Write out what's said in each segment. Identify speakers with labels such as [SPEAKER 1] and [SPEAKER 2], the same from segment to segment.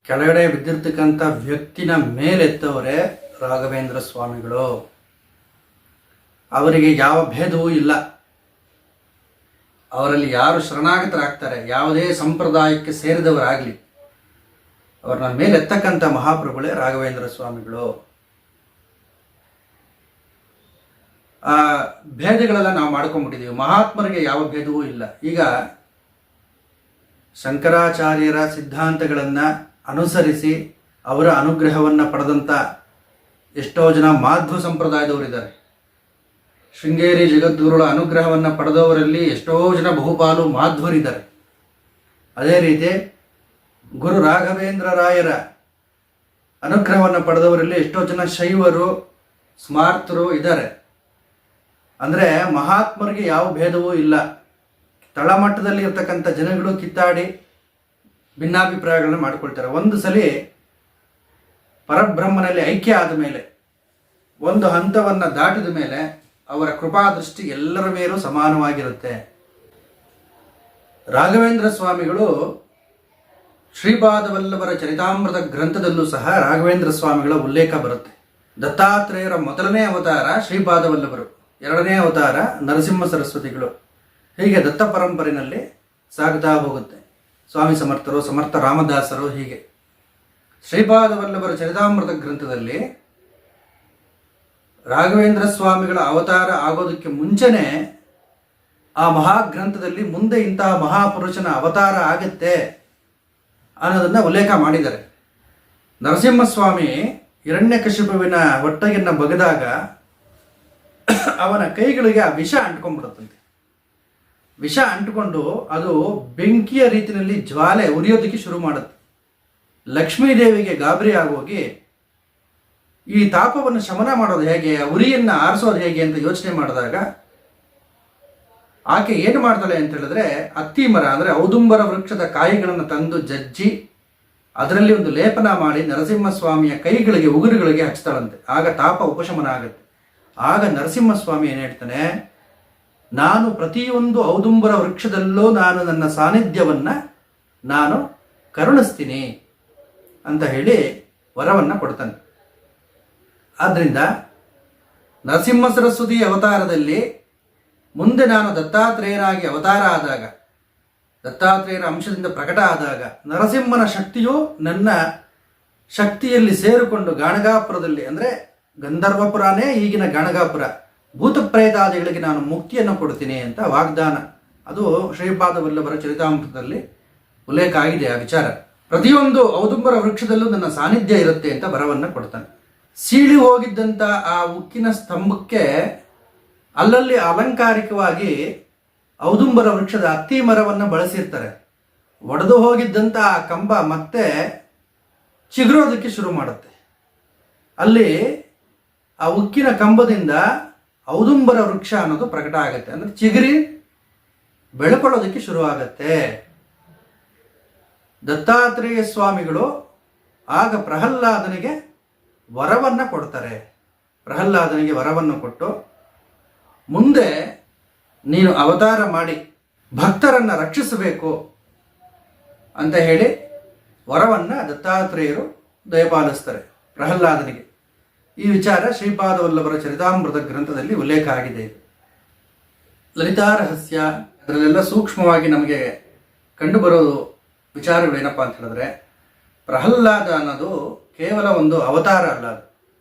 [SPEAKER 1] ಕೆಳಗಡೆ ಬಿದ್ದಿರ್ತಕ್ಕಂಥ ವ್ಯಕ್ತಿನ ಮೇಲೆತ್ತವರೇ ರಾಘವೇಂದ್ರ ಸ್ವಾಮಿಗಳು. ಅವರಿಗೆ ಯಾವ ಭೇದವೂ ಇಲ್ಲ. ಅವರಲ್ಲಿ ಯಾರು ಶರಣಾಗತರಾಗ್ತಾರೆ, ಯಾವುದೇ ಸಂಪ್ರದಾಯಕ್ಕೆ ಸೇರಿದವರಾಗಲಿ, ಅವ್ರನ್ನ ಮೇಲೆತ್ತಕ್ಕಂಥ ಮಹಾಪ್ರಭುಗಳೇ ರಾಘವೇಂದ್ರ ಸ್ವಾಮಿಗಳು. ಆ ಭೇದಗಳೆಲ್ಲ ನಾವು ಮಾಡ್ಕೊಂಡ್ಬಿಟ್ಟಿದ್ದೀವಿ. ಮಹಾತ್ಮರಿಗೆ ಯಾವ ಭೇದವೂ ಇಲ್ಲ. ಈಗ ಶಂಕರಾಚಾರ್ಯರ ಸಿದ್ಧಾಂತಗಳನ್ನು ಅನುಸರಿಸಿ ಅವರ ಅನುಗ್ರಹವನ್ನು ಪಡೆದಂಥ ಎಷ್ಟೋ ಜನ ಮಾಧ್ವ ಸಂಪ್ರದಾಯದವರಿದ್ದಾರೆ. ಶೃಂಗೇರಿ ಜಗದ್ಗುರುಗಳ ಅನುಗ್ರಹವನ್ನು ಪಡೆದವರಲ್ಲಿ ಎಷ್ಟೋ ಜನ ಬಹುಪಾಲು ಮಾಧ್ವರಿದ್ದಾರೆ. ಅದೇ ರೀತಿ ಗುರು ರಾಘವೇಂದ್ರ ರಾಯರ ಅನುಗ್ರಹವನ್ನು ಪಡೆದವರಲ್ಲಿ ಎಷ್ಟೋ ಜನ ಶೈವರು, ಸ್ಮಾರ್ತರು ಇದ್ದಾರೆ. ಅಂದರೆ ಮಹಾತ್ಮರಿಗೆ ಯಾವ ಭೇದವೂ ಇಲ್ಲ. ತಳಮಟ್ಟದಲ್ಲಿ ಇರ್ತಕ್ಕಂಥ ಜನಗಳು ಕಿತ್ತಾಡಿ ಭಿನ್ನಾಭಿಪ್ರಾಯಗಳನ್ನ ಮಾಡ್ಕೊಳ್ತಾರೆ. ಒಂದು ಸಲ ಪರಬ್ರಹ್ಮನಲ್ಲಿ ಐಕ್ಯ ಆದ ಮೇಲೆ, ಒಂದು ಹಂತವನ್ನು ದಾಟಿದ ಮೇಲೆ ಅವರ ಕೃಪಾದೃಷ್ಟಿ ಎಲ್ಲರ ಮೇಲೂ ಸಮಾನವಾಗಿರುತ್ತೆ. ರಾಘವೇಂದ್ರ ಸ್ವಾಮಿಗಳು ಶ್ರೀಪಾದವಲ್ಲಭರ ಚರಿತಾಮೃತ ಗ್ರಂಥದಲ್ಲೂ ಸಹ ರಾಘವೇಂದ್ರ ಸ್ವಾಮಿಗಳ ಉಲ್ಲೇಖ ಬರುತ್ತೆ. ದತ್ತಾತ್ರೇಯರ ಮೊದಲನೇ ಅವತಾರ ಶ್ರೀಪಾದವಲ್ಲಭರು, ಎರಡನೇ ಅವತಾರ ನರಸಿಂಹ ಸರಸ್ವತಿಗಳು. ಹೀಗೆ ದತ್ತ ಪರಂಪರೆಯಲ್ಲಿ ಸಾಗುತ್ತಾ ಹೋಗುತ್ತೆ. ಸ್ವಾಮಿ ಸಮರ್ಥರು, ಸಮರ್ಥ ರಾಮದಾಸರು, ಹೀಗೆ ಶ್ರೀಪಾದವಲ್ಲಭರ ಚರಿತಾಮೃತ ಗ್ರಂಥದಲ್ಲಿ ರಾಘವೇಂದ್ರ ಸ್ವಾಮಿಗಳ ಅವತಾರ ಆಗೋದಕ್ಕೆ ಮುಂಚೆನೇ ಆ ಮಹಾಗ್ರಂಥದಲ್ಲಿ ಮುಂದೆ ಇಂತಹ ಮಹಾಪುರುಷನ ಅವತಾರ ಆಗುತ್ತೆ ಅನ್ನೋದನ್ನು ಉಲ್ಲೇಖ ಮಾಡಿದ್ದಾರೆ. ನರಸಿಂಹಸ್ವಾಮಿ ಹಿರಣ್ಯಕಶಿಪುವಿನ ಹೊಟ್ಟೆಯನ್ನು ಬಗೆದಾಗ ಅವನ ಕೈಗಳಿಗೆ ಆ ವಿಷ ಅಂಟ್ಕೊಂಡ್ಬಿಡುತ್ತಂತೆ. ವಿಷ ಅಂಟಿಕೊಂಡು ಅದು ಬೆಂಕಿಯ ರೀತಿಯಲ್ಲಿ ಜ್ವಾಲೆ ಉರಿಯೋದಕ್ಕೆ ಶುರು ಮಾಡುತ್ತೆ. ಲಕ್ಷ್ಮೀದೇವಿಗೆ ಗಾಬರಿ ಆಗೋಗಿ ಈ ತಾಪವನ್ನು ಶಮನ ಮಾಡೋದು ಹೇಗೆ, ಉರಿಯನ್ನು ಆರಿಸೋದು ಹೇಗೆ ಅಂತ ಯೋಚನೆ ಮಾಡಿದಾಗ ಆಕೆ ಏನು ಮಾಡ್ತಾಳೆ ಅಂತ ಹೇಳಿದ್ರೆ, ಅತ್ತಿ ಮರ ಅಂದರೆ ಔದುಂಬರ ವೃಕ್ಷದ ಕಾಯಿಗಳನ್ನು ತಂದು ಜಜ್ಜಿ ಅದರಲ್ಲಿ ಒಂದು ಲೇಪನ ಮಾಡಿ ನರಸಿಂಹಸ್ವಾಮಿಯ ಕೈಗಳಿಗೆ, ಉಗುರುಗಳಿಗೆ ಹಚ್ತಾಳಂತೆ. ಆಗ ತಾಪ ಉಪಶಮನ ಆಗುತ್ತೆ. ಆಗ ನರಸಿಂಹಸ್ವಾಮಿ ಏನು ಹೇಳ್ತಾನೆ, ನಾನು ಪ್ರತಿಯೊಂದು ಔದುಂಬರ ವೃಕ್ಷದಲ್ಲೂ ನಾನು ನನ್ನ ಸಾನ್ನಿಧ್ಯವನ್ನು ನಾನು ಕರುಣಿಸ್ತೀನಿ ಅಂತ ಹೇಳಿ ವರವನ್ನು ಕೊಡ್ತಾನೆ. ಆದ್ದರಿಂದ ನರಸಿಂಹ ಸರಸ್ವತಿ ಅವತಾರದಲ್ಲಿ ಮುಂದೆ ನಾನು ದತ್ತಾತ್ರೇಯನಾಗಿ ಅವತಾರ ಆದಾಗ, ದತ್ತಾತ್ರೇಯರ ಅಂಶದಿಂದ ಪ್ರಕಟ ಆದಾಗ ನರಸಿಂಹನ ಶಕ್ತಿಯು ನನ್ನ ಶಕ್ತಿಯಲ್ಲಿ ಸೇರಿಕೊಂಡು ಗಾಣಗಾಪುರದಲ್ಲಿ, ಅಂದರೆ ಗಂಧರ್ವಪುರನೇ ಈಗಿನ ಗಾಣಗಾಪುರ, ಭೂತ ಪ್ರೇತಾದಿಗಳಿಗೆ ನಾನು ಮುಕ್ತಿಯನ್ನು ಕೊಡ್ತೀನಿ ಅಂತ ವಾಗ್ದಾನ. ಅದು ಶ್ರೀಪಾದವಲ್ಲಭರ ಚರಿತಾಮೃತದಲ್ಲಿ ಉಲ್ಲೇಖ ಆಗಿದೆ ಆ ವಿಚಾರ. ಪ್ರತಿಯೊಂದು ಔದುಂಬರ ವೃಕ್ಷದಲ್ಲೂ ನನ್ನ ಸಾನ್ನಿಧ್ಯ ಇರುತ್ತೆ ಅಂತ ವರವನ್ನು ಕೊಡ್ತಾನೆ. ಸೀಳಿ ಹೋಗಿದ್ದಂಥ ಆ ಉಕ್ಕಿನ ಸ್ತಂಭಕ್ಕೆ ಅಲ್ಲಲ್ಲಿ ಅಲಂಕಾರಿಕವಾಗಿ ಔದುಂಬರ ವೃಕ್ಷದ ಅತ್ತಿ ಮರವನ್ನು ಬಳಸಿರ್ತಾರೆ. ಒಡೆದು ಹೋಗಿದ್ದಂಥ ಆ ಕಂಬ ಮತ್ತೆ ಚಿಗುರೋದಕ್ಕೆ ಶುರು ಮಾಡುತ್ತೆ. ಅಲ್ಲಿ ಆ ಉಕ್ಕಿನ ಕಂಬದಿಂದ ಔದುಂಬರ ವೃಕ್ಷ ಅನ್ನೋದು ಪ್ರಕಟ ಆಗುತ್ತೆ. ಅಂದರೆ ಚಿಗುರಿ ಬೆಳ್ಕೊಳ್ಳೋದಕ್ಕೆ ಶುರು ಆಗತ್ತೆ. ದತ್ತಾತ್ರೇಯ ಸ್ವಾಮಿಗಳು ಆಗ ಪ್ರಹ್ಲಾದನಿಗೆ ವರವನ್ನು ಕೊಡ್ತಾರೆ. ಪ್ರಹ್ಲಾದನಿಗೆ ವರವನ್ನು ಕೊಟ್ಟು, ಮುಂದೆ ನೀನು ಅವತಾರ ಮಾಡಿ ಭಕ್ತರನ್ನು ರಕ್ಷಿಸಬೇಕು ಅಂತ ಹೇಳಿ ವರವನ್ನು ದತ್ತಾತ್ರೇಯರು ದಯಪಾಲಿಸ್ತಾರೆ ಪ್ರಹ್ಲಾದನಿಗೆ. ಈ ವಿಚಾರ ಶ್ರೀಪಾದವಲ್ಲಭರ ಚರಿತಾಮೃತ ಗ್ರಂಥದಲ್ಲಿ ಉಲ್ಲೇಖ ಆಗಿದೆ. ಲಲಿತಾರಹಸ್ಯ ಅದರಲ್ಲೆಲ್ಲ ಸೂಕ್ಷ್ಮವಾಗಿ ನಮಗೆ ಕಂಡುಬರೋದು ವಿಚಾರಗಳೇನಪ್ಪ ಅಂತ ಹೇಳಿದ್ರೆ, ಪ್ರಹ್ಲಾದ ಅನ್ನೋದು ಕೇವಲ ಒಂದು ಅವತಾರ ಅಲ್ಲ. ಅದು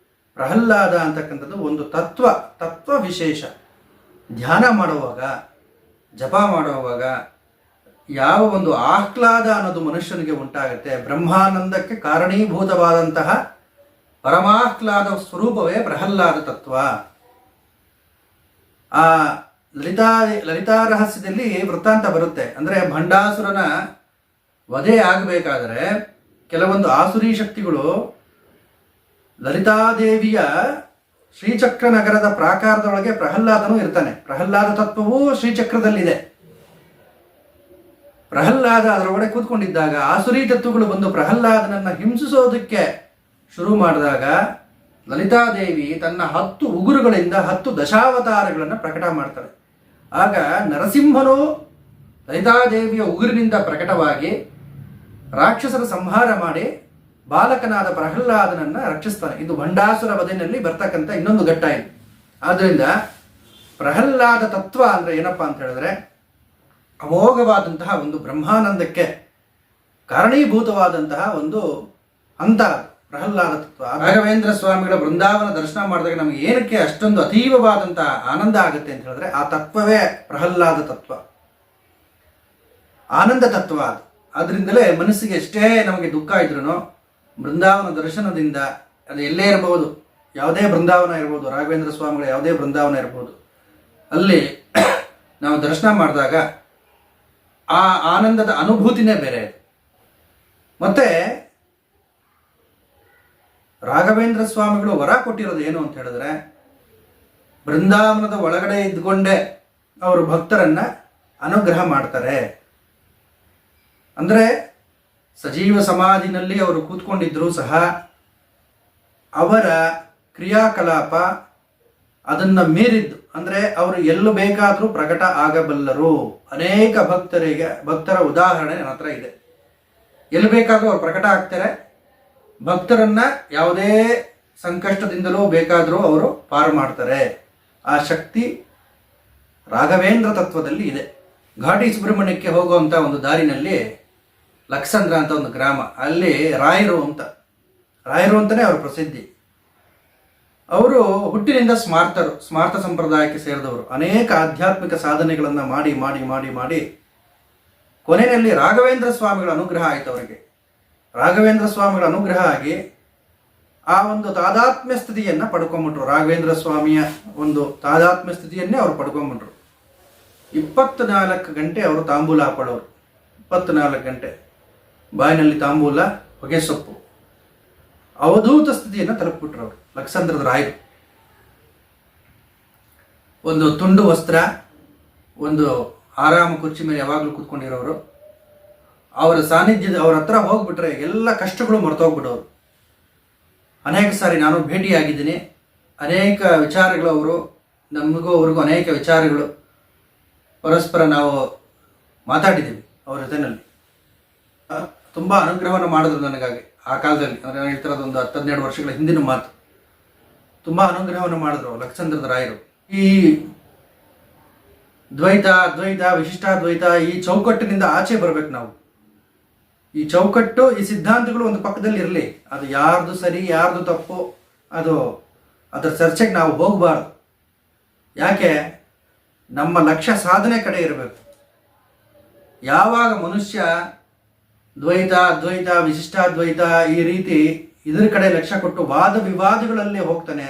[SPEAKER 1] ಪ್ರಹ್ಲಾದ ಅಂತಕ್ಕಂಥದ್ದು ಒಂದು ತತ್ವ ವಿಶೇಷ. ಧ್ಯಾನ ಮಾಡುವಾಗ, ಜಪ ಮಾಡುವಾಗ ಯಾವ ಒಂದು ಆಹ್ಲಾದ ಅನ್ನೋದು ಮನುಷ್ಯನಿಗೆ ಉಂಟಾಗುತ್ತೆ, ಬ್ರಹ್ಮಾನಂದಕ್ಕೆ ಕಾರಣೀಭೂತವಾದಂತಹ ಪರಮಾಹ್ಲಾದ ಸ್ವರೂಪವೇ ಪ್ರಹ್ಲಾದ ತತ್ವ. ಆ ಲಲಿತಾ ರಹಸ್ಯದಲ್ಲಿ ವೃತ್ತಾಂತ ಬರುತ್ತೆ. ಅಂದರೆ ಭಂಡಾಸುರನ ವಧೆ ಆಗಬೇಕಾದರೆ ಕೆಲವೊಂದು ಆಸುರಿ ಶಕ್ತಿಗಳು ಲಲಿತಾದೇವಿಯ ಶ್ರೀಚಕ್ರ ನಗರದ ಪ್ರಾಕಾರದೊಳಗೆ ಪ್ರಹ್ಲಾದನೂ ಇರ್ತಾನೆ. ಪ್ರಹ್ಲಾದ ತತ್ವವೂ ಶ್ರೀಚಕ್ರದಲ್ಲಿದೆ. ಪ್ರಹ್ಲಾದ ಅದರೊಳಗಡೆ ಕೂತ್ಕೊಂಡಿದ್ದಾಗ ಆಸುರಿ ತತ್ವಗಳು ಬಂದು ಪ್ರಹ್ಲಾದನನ್ನು ಹಿಂಸಿಸೋದಕ್ಕೆ ಶುರು ಮಾಡಿದಾಗ ಲಲಿತಾದೇವಿ ತನ್ನ 10 ಉಗುರುಗಳಿಂದ 10 ದಶಾವತಾರಗಳನ್ನು ಪ್ರಕಟ ಮಾಡ್ತಾಳೆ. ಆಗ ನರಸಿಂಹನು ಲಲಿತಾದೇವಿಯ ಉಗುರಿನಿಂದ ಪ್ರಕಟವಾಗಿ ರಾಕ್ಷಸರ ಸಂಹಾರ ಮಾಡಿ ಬಾಲಕನಾದ ಪ್ರಹ್ಲಾದನನ್ನ ರಕ್ಷಿಸ್ತಾನೆ. ಇದು ಭಂಡಾಸುರ ವಧೆಯಲ್ಲಿ ಬರ್ತಕ್ಕಂಥ ಇನ್ನೊಂದು ಘಟ್ಟ ಇದು. ಆದ್ದರಿಂದ ಪ್ರಹ್ಲಾದ ತತ್ವ ಅಂದ್ರೆ ಏನಪ್ಪಾ ಅಂತ ಹೇಳಿದ್ರೆ ಅಮೋಘವಾದಂತಹ ಒಂದು ಬ್ರಹ್ಮಾನಂದಕ್ಕೆ ಕಾರಣೀಭೂತವಾದಂತಹ ಒಂದು ಹಂತ ಪ್ರಹ್ಲಾದ ತತ್ವ. ರಾಘವೇಂದ್ರ ಸ್ವಾಮಿಗಳ ಬೃಂದಾವನ ದರ್ಶನ ಮಾಡಿದಾಗ ನಮಗೆ ಏನಕ್ಕೆ ಅಷ್ಟೊಂದು ಅತೀವವಾದಂತಹ ಆನಂದ ಆಗುತ್ತೆ ಅಂತ ಹೇಳಿದ್ರೆ ಆ ತತ್ವವೇ ಪ್ರಹ್ಲಾದ ತತ್ವ, ಆನಂದ ತತ್ವ ಅದು. ಆದ್ರಿಂದಲೇ ಮನಸ್ಸಿಗೆ ಎಷ್ಟೇ ನಮಗೆ ದುಃಖ ಇದ್ರೂ ಬೃಂದಾವನ ದರ್ಶನದಿಂದ, ಅದು ಎಲ್ಲೇ ಇರಬಹುದು, ಯಾವುದೇ ಬೃಂದಾವನ ಇರ್ಬೋದು, ರಾಘವೇಂದ್ರ ಸ್ವಾಮಿಗಳ ಯಾವುದೇ ಬೃಂದಾವನ ಇರ್ಬೋದು, ಅಲ್ಲಿ ನಾವು ದರ್ಶನ ಮಾಡಿದಾಗ ಆ ಆನಂದದ ಅನುಭೂತಿನೇ ಬೇರೆ. ಮತ್ತೆ ರಾಘವೇಂದ್ರ ಸ್ವಾಮಿಗಳು ವರ ಕೊಟ್ಟಿರೋದು ಏನು ಅಂತ ಹೇಳಿದ್ರೆ ಬೃಂದಾವನದ ಒಳಗಡೆ ಇದ್ಕೊಂಡೇ ಅವರು ಭಕ್ತರನ್ನ ಅನುಗ್ರಹ ಮಾಡ್ತಾರೆ. ಅಂದ್ರೆ ಸಜೀವ ಸಮಾಧಿನಲ್ಲಿ ಅವರು ಕೂತ್ಕೊಂಡಿದ್ರು ಸಹ ಅವರ ಕ್ರಿಯಾಕಲಾಪ ಅದನ್ನ ಮೀರಿದ್ದು. ಅಂದ್ರೆ ಅವರು ಎಲ್ಲೂ ಬೇಕಾದರೂ ಪ್ರಕಟ ಆಗಬಲ್ಲರು. ಅನೇಕ ಭಕ್ತರ ಉದಾಹರಣೆ ನನ್ನ ಹತ್ರ ಇದೆ. ಎಲ್ಲಿ ಬೇಕಾದರೂ ಅವ್ರು ಪ್ರಕಟ ಆಗ್ತಾರೆ. ಭಕ್ತರನ್ನ ಯಾವುದೇ ಸಂಕಷ್ಟದಿಂದಲೂ ಬೇಕಾದರೂ ಅವರು ಪಾರು ಮಾಡ್ತಾರೆ. ಆ ಶಕ್ತಿ ರಾಘವೇಂದ್ರ ತತ್ವದಲ್ಲಿ ಇದೆ. ಘಾಟಿ ಸುಬ್ರಹ್ಮಣ್ಯಕ್ಕೆ ಹೋಗುವಂತ ಒಂದು ದಾರಿನಲ್ಲಿ ಲಕ್ಸಂದ್ರ ಅಂತ ಒಂದು ಗ್ರಾಮ, ಅಲ್ಲಿ ರಾಯರು ಅಂತಾನೆ ಅವರ ಪ್ರಸಿದ್ಧಿ. ಅವರು ಹುಟ್ಟಿನಿಂದ ಸ್ಮಾರ್ತ ಸಂಪ್ರದಾಯಕ್ಕೆ ಸೇರಿದವರು. ಅನೇಕ ಆಧ್ಯಾತ್ಮಿಕ ಸಾಧನೆಗಳನ್ನು ಮಾಡಿ ಮಾಡಿ ಮಾಡಿ ಮಾಡಿ ಕೊನೆಯಲ್ಲಿ ರಾಘವೇಂದ್ರ ಸ್ವಾಮಿಗಳ ಅನುಗ್ರಹ ಆಯಿತು ಅವರಿಗೆ. ರಾಘವೇಂದ್ರ ಸ್ವಾಮಿಗಳ ಅನುಗ್ರಹ ಆಗಿ ಆ ಒಂದು ತಾದಾತ್ಮ್ಯ ಸ್ಥಿತಿಯನ್ನು ಪಡ್ಕೊಂಡ್ಬಿಟ್ರು. ರಾಘವೇಂದ್ರ ಸ್ವಾಮಿಯ ಒಂದು ತಾದಾತ್ಮ್ಯ ಸ್ಥಿತಿಯನ್ನೇ ಅವರು ಪಡ್ಕೊಂಡ್ಬಿಟ್ರು. 24 ಗಂಟೆ ಅವರು ತಾಂಬೂಲ ಹಾಕೊಳ್ಳೋರು. 24 ಗಂಟೆ ಬಾಯಿನಲ್ಲಿ ತಾಂಬೂಲ, ಹೊಗೆ ಸೊಪ್ಪು, ಅವಧೂತ ಸ್ಥಿತಿಯನ್ನು ತಲುಪಿಬಿಟ್ರು ಅವರು ಲಕ್ಸಂದ್ರದ ರಾಯರು. ಒಂದು ತುಂಡು ವಸ್ತ್ರ, ಒಂದು ಆರಾಮ ಕುರ್ಚಿ ಮೇಲೆ ಯಾವಾಗಲೂ ಕೂತ್ಕೊಂಡಿರೋರು. ಅವರ ಸಾನ್ನಿಧ್ಯದ ಅವ್ರ ಹತ್ರ ಹೋಗ್ಬಿಟ್ರೆ ಎಲ್ಲ ಕಷ್ಟಗಳು ಮರ್ತೋಗ್ಬಿಡೋರು. ಅನೇಕ ಸಾರಿ ನಾನು ಭೇಟಿಯಾಗಿದ್ದೀನಿ. ಅನೇಕ ವಿಚಾರಗಳು ಅವರು ನಮಗೂ ಅವ್ರಿಗೂ ಅನೇಕ ವಿಚಾರಗಳು ಪರಸ್ಪರ ನಾವು ಮಾತಾಡಿದ್ದೀವಿ ಅವ್ರ ಜೊತೆಯಲ್ಲಿ. ತುಂಬ ಅನುಗ್ರಹವನ್ನು ಮಾಡಿದ್ರು ನನಗಾಗಿ ಆ ಕಾಲದಲ್ಲಿ. ಅಂದರೆ ನಾನು ಹೇಳ್ತಿರೋದು ಒಂದು 10-12 ವರ್ಷಗಳ ಹಿಂದಿನ ಮಾತು. ತುಂಬ ಅನುಗ್ರಹವನ್ನು ಮಾಡಿದ್ರು ಲಕ್ಸಂದ್ರದ ರಾಯರು. ಈ ದ್ವೈತ, ಅದ್ವೈತ, ವಿಶಿಷ್ಟಾದ್ವೈತ ಈ ಚೌಕಟ್ಟಿನಿಂದ ಆಚೆ ಬರ್ಬೇಕು ನಾವು. ಈ ಚೌಕಟ್ಟು, ಈ ಸಿದ್ಧಾಂತಗಳು ಒಂದು ಪಕ್ಕದಲ್ಲಿ ಇರಲಿ. ಅದು ಯಾರ್ದು ಸರಿ ಯಾರ್ದು ತಪ್ಪು ಅದರ ಚರ್ಚೆಗೆ ನಾವು ಹೋಗಬಾರ್ದು. ಯಾಕೆ? ನಮ್ಮ ಲಕ್ಷ್ಯ ಸಾಧನೆ ಕಡೆ ಇರಬೇಕು. ಯಾವಾಗ ಮನುಷ್ಯ ದ್ವೈತ, ಅದ್ವೈತ, ವಿಶಿಷ್ಟಾದ್ವೈತ ಈ ರೀತಿ ಇದರ ಕಡೆ ಲಕ್ಷ್ಯ ಕೊಟ್ಟು ವಾದ ವಿವಾದಗಳಲ್ಲಿ ಹೋಗ್ತಾನೆ,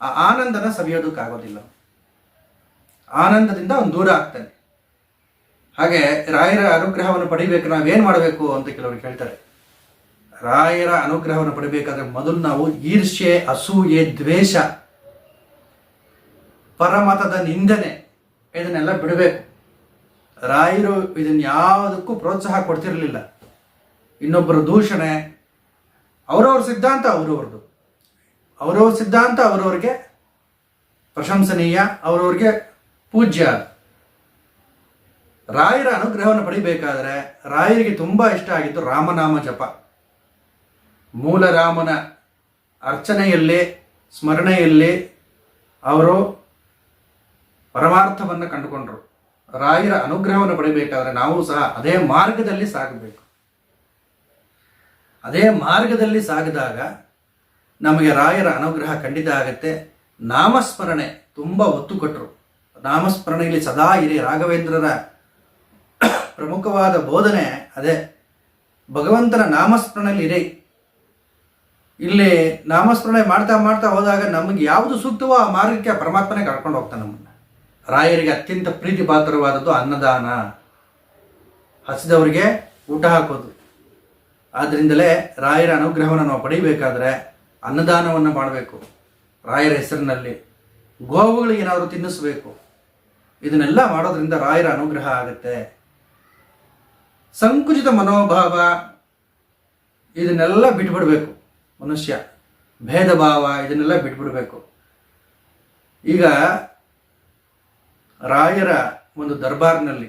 [SPEAKER 1] ಆ ಆನಂದನ ಸವಿಯೋದಕ್ಕಾಗೋದಿಲ್ಲ. ಆನಂದದಿಂದ ಅವನು ದೂರ ಆಗ್ತಾನೆ. ಹಾಗೆ ರಾಯರ ಅನುಗ್ರಹವನ್ನು ಪಡಿಬೇಕು, ನಾವೇನು ಮಾಡಬೇಕು ಅಂತ ಕೆಲವರು ಕೇಳ್ತಾರೆ. ರಾಯರ ಅನುಗ್ರಹವನ್ನು ಪಡಿಬೇಕಾದ್ರೆ ಮೊದಲು ನಾವು ಈರ್ಷ್ಯೆ, ಅಸೂಯೆ, ದ್ವೇಷ, ಪರಮತದ ನಿಂದನೆ ಇದನ್ನೆಲ್ಲ ಬಿಡಬೇಕು. ರಾಯರು ಇದನ್ನ ಯಾವುದಕ್ಕೂ ಪ್ರೋತ್ಸಾಹ ಕೊಡ್ತಿರಲಿಲ್ಲ. ಇನ್ನೊಬ್ಬರ ದೂಷಣೆ, ಅವರವ್ರ ಸಿದ್ಧಾಂತ ಅವರವ್ರ ಸಿದ್ಧಾಂತ ಅವರವ್ರಿಗೆ ಪ್ರಶಂಸನೀಯ, ಅವರವ್ರಿಗೆ ಪೂಜ್ಯ. ರಾಯರ ಅನುಗ್ರಹವನ್ನು ಪಡಿಬೇಕಾದ್ರೆ ರಾಯರಿಗೆ ತುಂಬಾ ಇಷ್ಟ ಆಗಿತ್ತು ರಾಮನಾಮ ಜಪ. ಮೂಲ ರಾಮನ ಅರ್ಚನೆಯಲ್ಲಿ, ಸ್ಮರಣೆಯಲ್ಲಿ ಅವರು ಪರಮಾರ್ಥವನ್ನು ಕಂಡುಕೊಂಡ್ರು. ರಾಯರ ಅನುಗ್ರಹವನ್ನು ಪಡಿಬೇಕಾದ್ರೆ ನಾವು ಸಹ ಅದೇ ಮಾರ್ಗದಲ್ಲಿ ಸಾಗಬೇಕು. ಅದೇ ಮಾರ್ಗದಲ್ಲಿ ಸಾಗಿದಾಗ ನಮಗೆ ರಾಯರ ಅನುಗ್ರಹ ಖಂಡಿತ ಆಗತ್ತೆ. ನಾಮಸ್ಮರಣೆ ತುಂಬ ಒತ್ತು ಕೊಟ್ಟರು. ನಾಮಸ್ಮರಣೆಯಲ್ಲಿ ಸದಾ ಇರಿ. ರಾಘವೇಂದ್ರರ ಪ್ರಮುಖವಾದ ಬೋಧನೆ ಅದೇ, ಭಗವಂತನ ನಾಮಸ್ಮರಣೆಯಲ್ಲಿ ಇರಿ. ಇಲ್ಲಿ ನಾಮಸ್ಮರಣೆ ಮಾಡ್ತಾ ಮಾಡ್ತಾ ಹೋದಾಗ ನಮಗೆ ಯಾವುದು ಸೂಕ್ತವೋ ಆ ಮಾರ್ಗಕ್ಕೆ ಪರಮಾತ್ಮನೇ ಕರ್ಕೊಂಡು ಹೋಗ್ತಾನೆ ನಮ್ಮನ್ನು. ರಾಯರಿಗೆ ಅತ್ಯಂತ ಪ್ರೀತಿ ಪಾತ್ರವಾದದ್ದು ಅನ್ನದಾನ, ಹಸಿದವರಿಗೆ ಊಟ ಹಾಕೋದು. ಆದ್ದರಿಂದಲೇ ರಾಯರ ಅನುಗ್ರಹವನ್ನು ನಾವು ಪಡಿಬೇಕಾದ್ರೆ ಅನ್ನದಾನವನ್ನು ಮಾಡಬೇಕು. ರಾಯರ ಹೆಸರಿನಲ್ಲಿ ಗೋವುಗಳಿಗೆ ಏನಾದರೂ ತಿನ್ನಿಸ್ಬೇಕು. ಇದನ್ನೆಲ್ಲ ಮಾಡೋದ್ರಿಂದ ರಾಯರ ಅನುಗ್ರಹ ಆಗುತ್ತೆ. ಸಂಕುಚಿತ ಮನೋಭಾವ ಇದನ್ನೆಲ್ಲ ಬಿಟ್ಬಿಡ್ಬೇಕು ಮನುಷ್ಯ. ಭೇದ ಭಾವ ಇದನ್ನೆಲ್ಲ ಬಿಟ್ಬಿಡ್ಬೇಕು. ಈಗ ರಾಯರ ಒಂದು ದರ್ಬಾರ್ನಲ್ಲಿ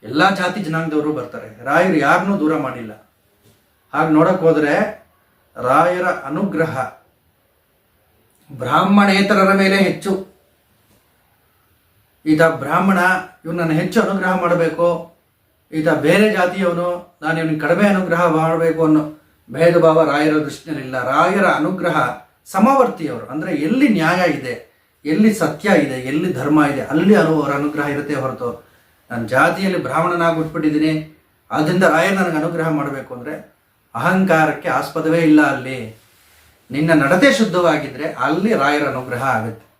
[SPEAKER 1] ಎಲ್ಲ ಜಾತಿ ಜನಾಂಗದವರು ಬರ್ತಾರೆ. ರಾಯರು ಯಾರನ್ನೂ ದೂರ ಮಾಡಿಲ್ಲ. ಹಾಗೆ ನೋಡಕ್ಕೆ ಹೋದರೆ ರಾಯರ ಅನುಗ್ರಹ ಬ್ರಾಹ್ಮಣೇತರರ ಮೇಲೆ ಹೆಚ್ಚು. ಈತ ಬ್ರಾಹ್ಮಣ, ಇವನು ನನ್ನ ಹೆಚ್ಚು ಅನುಗ್ರಹ ಮಾಡಬೇಕು, ಈತ ಬೇರೆ ಜಾತಿಯವನು, ನಾನು ಇವನಿಗೆ ಕಡಿಮೆ ಅನುಗ್ರಹ ಮಾಡಬೇಕು ಅನ್ನೋ ಭೇದ ಭಾವ ರಾಯರ ದೃಷ್ಟಿಯಲ್ಲಿಲ್ಲ. ರಾಯರ ಅನುಗ್ರಹ ಸಮವರ್ತಿಯವರು, ಅಂದರೆ ಎಲ್ಲಿ ನ್ಯಾಯ ಇದೆ, ಎಲ್ಲಿ ಸತ್ಯ ಇದೆ, ಎಲ್ಲಿ ಧರ್ಮ ಇದೆ, ಅಲ್ಲಿ ಅವರ ಅನುಗ್ರಹ ಇರುತ್ತೆ ಹೊರತು ನಾನು ಜಾತಿಯಲ್ಲಿ ಬ್ರಾಹ್ಮಣನಾಗಿ ಬಿಟ್ಬಿಟ್ಟಿದ್ದೀನಿ ಆದ್ದರಿಂದ ರಾಯರು ನನಗೆ ಅನುಗ್ರಹ ಮಾಡಬೇಕು ಅಂದರೆ ಅಹಂಕಾರಕ್ಕೆ ಆಸ್ಪದವೇ ಇಲ್ಲ. ಅಲ್ಲಿ ನಿನ್ನ ನಡತೆ ಶುದ್ಧವಾಗಿದ್ದರೆ ಅಲ್ಲಿ ರಾಯರ ಅನುಗ್ರಹ ಆಗುತ್ತೆ.